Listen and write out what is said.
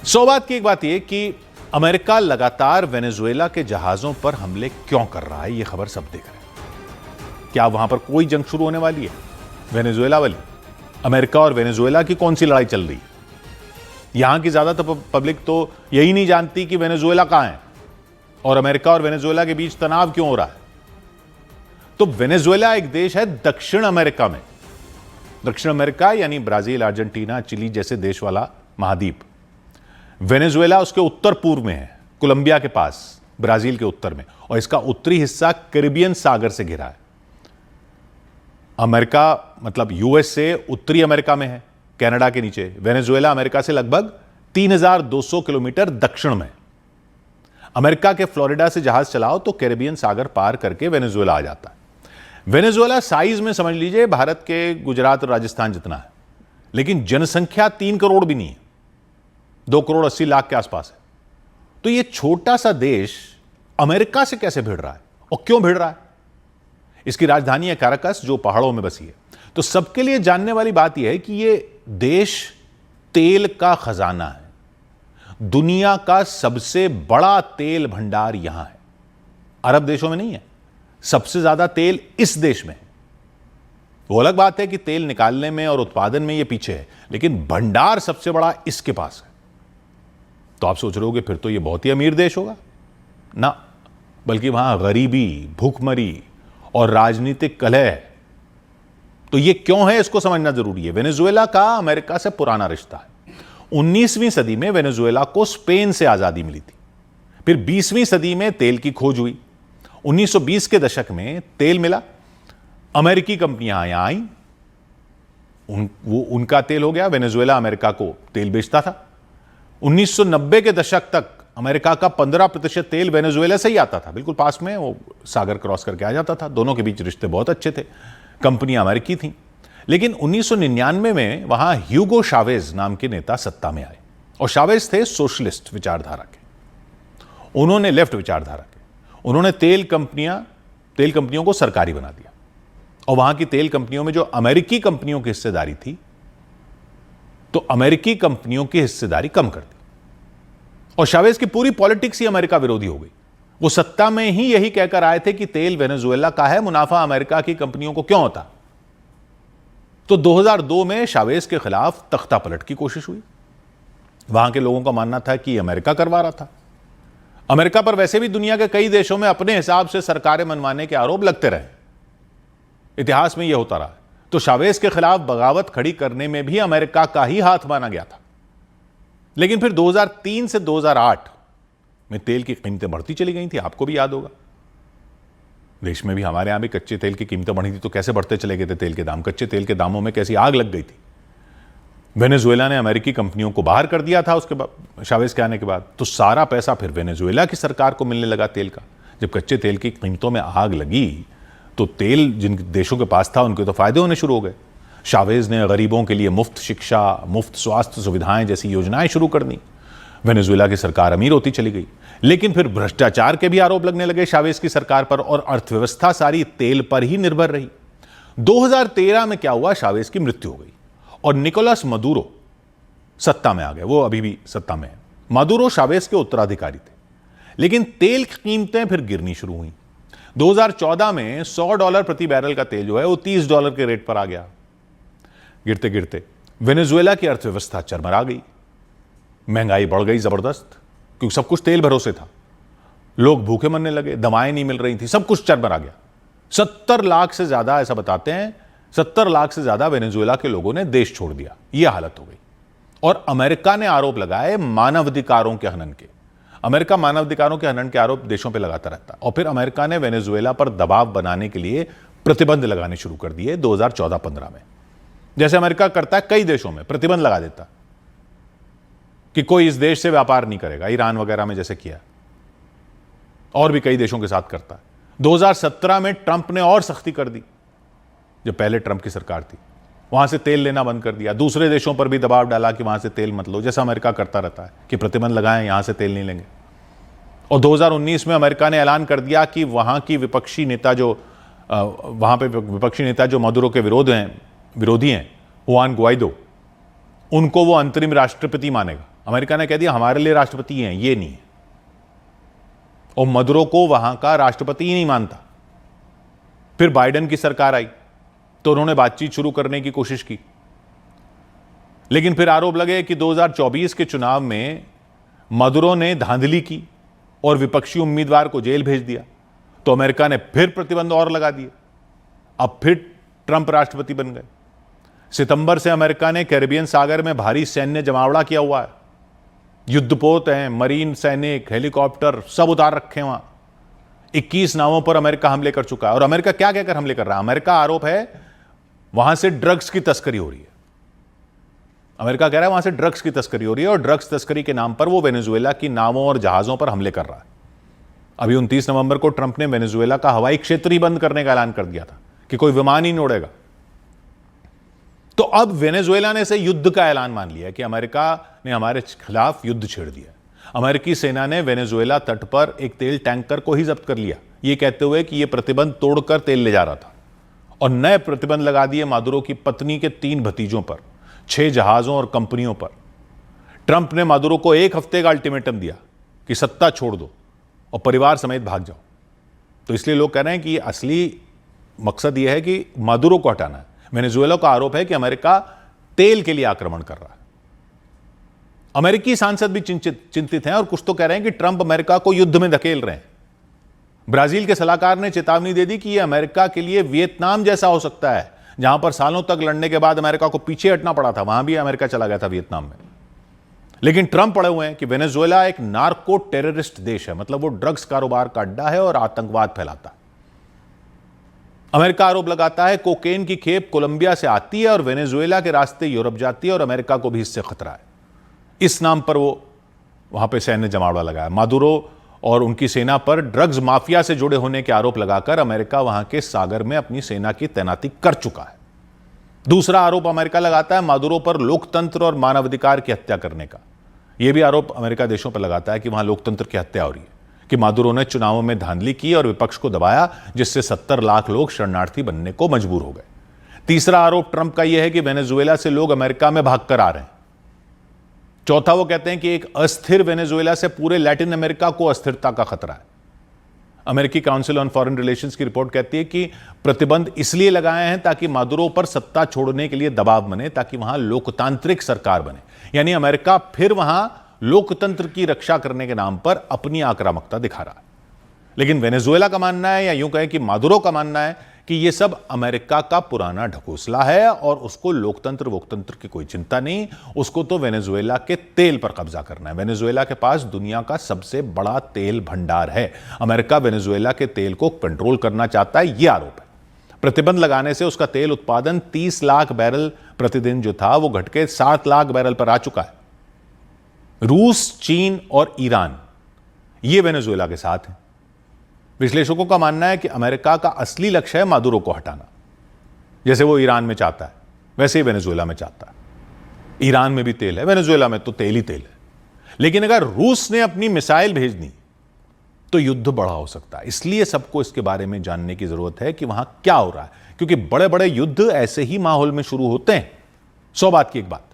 बात की एक बात यह कि अमेरिका लगातार वेनेजुएला के जहाजों पर हमले क्यों कर रहा है, यह खबर सब देख रहे हैं। क्या वहां पर कोई जंग शुरू होने वाली है वेनेजुएला वाली? अमेरिका और वेनेजुएला की कौन सी लड़ाई चल रही है? यहां की ज्यादातर पब्लिक तो यही नहीं जानती कि वेनेजुएला कहां है और अमेरिका और वेनेजुएला के बीच तनाव क्यों हो रहा है। तो वेनेजुएला एक देश है दक्षिण अमेरिका में। दक्षिण अमेरिका यानी ब्राजील, अर्जेंटीना, चिली जैसे देश वाला महाद्वीप। वेनेजुएला उसके उत्तर पूर्व में है, कोलंबिया के पास, ब्राजील के उत्तर में, और इसका उत्तरी हिस्सा कैरिबियन सागर से घिरा है। अमेरिका मतलब यूएसए उत्तरी अमेरिका में है, कनाडा के नीचे। वेनेजुएला अमेरिका से लगभग 3200 किलोमीटर दक्षिण में। अमेरिका के फ्लोरिडा से जहाज चलाओ तो कैरिबियन सागर पार करके वेनेजुएला आ जाता है। वेनेजुएला साइज में समझ लीजिए भारत के गुजरात और राजस्थान जितना है, लेकिन जनसंख्या 3 करोड़ भी नहीं है, 2 करोड़ 80 लाख के आसपास है। तो यह छोटा सा देश अमेरिका से कैसे भिड़ रहा है और क्यों भिड़ रहा है? इसकी राजधानी है काराकस, जो पहाड़ों में बसी है। तो सबके लिए जानने वाली बात यह है कि यह देश तेल का खजाना है, दुनिया का सबसे बड़ा तेल भंडार यहां है, अरब देशों में नहीं है। सबसे ज्यादा तेल इस देश में है। वो अलग बात है कि तेल निकालने में और उत्पादन में ये पीछे है, लेकिन भंडार सबसे बड़ा इसके पास है। तो आप सोच रहे होगे फिर तो ये बहुत ही अमीर देश होगा ना, बल्कि वहां गरीबी, भूखमरी और राजनीतिक कलह है। तो ये क्यों है इसको समझना जरूरी है। वेनेजुएला का अमेरिका से पुराना रिश्ता है। 19वीं सदी में वेनेजुएला को स्पेन से आजादी मिली थी। फिर 20वीं सदी में तेल की खोज हुई। 1920 के दशक में तेल मिला, अमेरिकी कंपनियां यहां आई, उनका तेल हो गया, वेनेजुएला अमेरिका को तेल बेचता था। 1990 के दशक तक अमेरिका का 15% तेल वेनेजुएला से ही आता था, बिल्कुल पास में, वो सागर क्रॉस करके आ जाता था। दोनों के बीच रिश्ते बहुत अच्छे थे, कंपनियां अमेरिकी थीं। लेकिन 1999 में वहां ह्यूगो शावेज नाम के नेता सत्ता में आए, और शावेज थे सोशलिस्ट विचारधारा के, उन्होंने लेफ्ट विचारधारा के। उन्होंने तेल कंपनियों को सरकारी बना दिया, और वहां की तेल कंपनियों में जो अमेरिकी कंपनियों की हिस्सेदारी थी, तो अमेरिकी कंपनियों की हिस्सेदारी कम कर दी। और शावेज की पूरी पॉलिटिक्स ही अमेरिका विरोधी हो गई। वो सत्ता में ही यही कहकर आए थे कि तेल वेनेजुएला का है, मुनाफा अमेरिका की कंपनियों को क्यों होता। तो 2002 में शावेज के खिलाफ तख्ता पलट की कोशिश हुई। वहां के लोगों का मानना था कि अमेरिका करवा रहा था। अमेरिका पर वैसे भी दुनिया के कई देशों में अपने हिसाब से सरकारें मनवाने के आरोप लगते रहे, इतिहास में यह होता रहा। तो शावेज के खिलाफ बगावत खड़ी करने में भी अमेरिका का ही हाथ माना गया था। लेकिन फिर 2003 से 2008 में तेल की कीमतें बढ़ती चली गई थी, आपको भी याद होगा। देश में भी, हमारे यहां भी कच्चे तेल की कीमतें बढ़ी थी, तो कैसे बढ़ते चले गए थे तेल के दाम। कच्चे तेल के दामों में कैसी आग लग गई थी। वेनेजुएला ने अमेरिकी कंपनियों को बाहर कर दिया था उसके बाद, शावेज के आने के बाद। तो सारा पैसा फिर वेनेजुएला की सरकार को मिलने लगा तेल का। जब कच्चे तेल की कीमतों में आग लगी तो तेल जिन देशों के पास था उनके तो फायदे होने शुरू हो गए। शावेज ने गरीबों के लिए मुफ्त शिक्षा, मुफ्त स्वास्थ्य सुविधाएं जैसी योजनाएं शुरू कर दी। वेनेजुएला की सरकार अमीर होती चली गई। लेकिन फिर भ्रष्टाचार के भी आरोप लगने लगे शावेज की सरकार पर, और अर्थव्यवस्था सारी तेल पर ही निर्भर रही। 2013 में क्या हुआ, शावेज की मृत्यु हो गई और निकोलस मदुरो सत्ता में आ गए। वो अभी भी सत्ता में है। मदुरो शावेज के उत्तराधिकारी थे। लेकिन तेल की कीमतें फिर गिरनी शुरू हुई। 2014 में $100 प्रति बैरल का तेल जो है वो $30 के रेट पर आ गया। गिरते गिरते वेनेजुएला की अर्थव्यवस्था चरमरा गई, महंगाई बढ़ गई जबरदस्त, क्योंकि सब कुछ तेल भरोसे था। लोग भूखे मरने लगे, दवाएं नहीं मिल रही थी, सब कुछ चरमरा गया। 70 लाख से ज्यादा, ऐसा बताते हैं, 70 लाख से ज्यादा वेनेजुएला के लोगों ने देश छोड़ दिया। यह हालत हो गई। और अमेरिका ने आरोप लगाए मानवाधिकारों के हनन के। अमेरिका मानवाधिकारों के हनन के आरोप देशों पर लगाता रहता है। और फिर अमेरिका ने वेनेजुएला पर दबाव बनाने के लिए प्रतिबंध लगाने शुरू कर दिए 2014-15 में। जैसे अमेरिका करता है कई देशों में, प्रतिबंध लगा देता कि कोई इस देश से व्यापार नहीं करेगा, ईरान वगैरह में जैसे किया, और भी कई देशों के साथ करता है। 2017 में ट्रंप ने और सख्ती कर दी। जब पहले ट्रंप की सरकार थी, वहां से तेल लेना बंद कर दिया। दूसरे देशों पर भी दबाव डाला कि वहां से तेल मत लो, जैसा अमेरिका करता रहता है कि प्रतिबंध लगाएं, यहां से तेल नहीं लेंगे। और 2019 में अमेरिका ने ऐलान कर दिया कि वहां पे विपक्षी नेता जो मदुरो के विरोधी हैं, जुआन गुआइडो, उनको वो अंतरिम राष्ट्रपति मानेगा। अमेरिका ने कह दिया हमारे लिए राष्ट्रपति हैं, ये नहीं है, और मदुरो को वहां का राष्ट्रपति ही नहीं मानता। फिर बाइडेन की सरकार आई तो उन्होंने बातचीत शुरू करने की कोशिश की, लेकिन फिर आरोप लगे कि 2024 के चुनाव में मदुरो ने धांधली की और विपक्षी उम्मीदवार को जेल भेज दिया, तो अमेरिका ने फिर प्रतिबंध और लगा दिए। अब फिर ट्रंप राष्ट्रपति बन गए। सितंबर से अमेरिका ने कैरिबियन सागर में भारी सैन्य जमावड़ा किया हुआ है, युद्धपोत हैं, मरीन सैनिक, हेलीकॉप्टर सब उतार रखे हैं वहां। 21 नावों पर अमेरिका हमले कर चुका है। और अमेरिका क्या कहकर हमले कर रहा है? अमेरिका आरोप है वहां से ड्रग्स की तस्करी हो रही है। अमेरिका कह रहा है वहां से ड्रग्स की तस्करी हो रही है, और ड्रग्स तस्करी के नाम पर वो वेनेजुएला की नावों और जहाजों पर हमले कर रहा है। अभी 29 नवंबर को ट्रंप ने वेनेजुएला का हवाई क्षेत्र ही बंद करने का ऐलान कर दिया था कि कोई विमान ही नहीं उड़ेगा। तो अब वेनेजुएला ने इसे युद्ध का ऐलान मान लिया कि अमेरिका ने हमारे खिलाफ युद्ध छेड़ दिया। अमेरिकी सेना ने वेनेजुएला तट पर एक तेल टैंकर को ही जब्त कर लिया, यह कहते हुए कि यह प्रतिबंध तोड़कर तेल ले जा रहा था, और नए प्रतिबंध लगा दिए मादुरो की पत्नी के 3 भतीजों पर, 6 जहाजों और कंपनियों पर। ट्रंप ने मादुरो को 1 हफ्ते का अल्टीमेटम दिया कि सत्ता छोड़ दो और परिवार समेत भाग जाओ। तो इसलिए लोग कह रहे हैं कि असली मकसद यह है कि मादुरो को हटाना है। वेनेजुएला का आरोप है कि अमेरिका तेल के लिए आक्रमण कर रहा है। अमेरिकी सांसद भी चिंतित हैं और कुछ तो कह रहे हैं कि ट्रंप अमेरिका को युद्ध में धकेल रहे हैं। ब्राजील के सलाहकार ने चेतावनी दे दी कि यह अमेरिका के लिए वियतनाम जैसा हो सकता है, जहां पर सालों तक लड़ने के बाद अमेरिका को पीछे हटना पड़ा था। वहां भी अमेरिका चला गया था वियतनाम में। लेकिन ट्रंप पड़े हुए हैं कि वेनेजुएला एक नार्को टेररिस्ट देश है, मतलब वो ड्रग्स कारोबार का अड्डा है और आतंकवाद फैलाता है। अमेरिका आरोप लगाता है कोकेन की खेप कोलंबिया से आती है और वेनेजुएला के रास्ते यूरोप जाती है, और अमेरिका को भी इससे खतरा है। इस नाम पर वो वहां पे सैन्य जमावड़ा लगाया। मादुरो और उनकी सेना पर ड्रग्स माफिया से जुड़े होने के आरोप लगाकर अमेरिका वहां के सागर में अपनी सेना की तैनाती कर चुका है। दूसरा आरोप अमेरिका लगाता है मादुरो पर लोकतंत्र और मानवाधिकार की हत्या करने का। यह भी आरोप अमेरिका देशों पर लगाता है कि वहां लोकतंत्र की हत्या हो रही है, कि मादुरो ने चुनावों में धांधली की और विपक्ष को दबाया, जिससे 70 लाख लोग शरणार्थी बनने को मजबूर हो गए। तीसरा आरोप ट्रंप का यह है कि वेनेजुएला से लोग अमेरिका में भागकर आ रहे हैं। चौथा, वो कहते हैं कि एक अस्थिर वेनेजुएला से पूरे लैटिन अमेरिका को अस्थिरता का खतरा है। अमेरिकी काउंसिल ऑन फॉरेन रिलेशंस की रिपोर्ट कहती है कि प्रतिबंध इसलिए लगाए हैं ताकि मादुरो पर सत्ता छोड़ने के लिए दबाव बने, ताकि वहां लोकतांत्रिक सरकार बने। यानी अमेरिका फिर वहां लोकतंत्र की रक्षा करने के नाम पर अपनी आक्रामकता दिखा रहा है। लेकिन वेनेजुएला का मानना है, या यूं कहें कि मादुरो का मानना है, कि यह सब अमेरिका का पुराना ढकोसला है और उसको लोकतंत्र वोकतंत्र की कोई चिंता नहीं। उसको तो वेनेजुएला के तेल पर कब्जा करना है। वेनेजुएला के पास दुनिया का सबसे बड़ा तेल भंडार है। अमेरिका वेनेजुएला के तेल को कंट्रोल करना चाहता है, यह आरोप है। प्रतिबंध लगाने से उसका तेल उत्पादन 30 लाख बैरल प्रतिदिन जो था वो घट के 7 लाख बैरल पर आ चुका है। रूस, चीन और ईरान ये वेनेजुएला के साथ हैं। विश्लेषकों का मानना है कि अमेरिका का असली लक्ष्य है मादुरो को हटाना। जैसे वो ईरान में चाहता है, वैसे ही वेनेजुएला में चाहता है। ईरान में भी तेल है, वेनेजुएला में तो तेल ही तेल है। लेकिन अगर रूस ने अपनी मिसाइल भेज दी तो युद्ध बड़ा हो सकता है। इसलिए सबको इसके बारे में जानने की जरूरत है कि वहां क्या हो रहा है, क्योंकि बड़े बड़े युद्ध ऐसे ही माहौल में शुरू होते हैं। 100 बात की एक बात।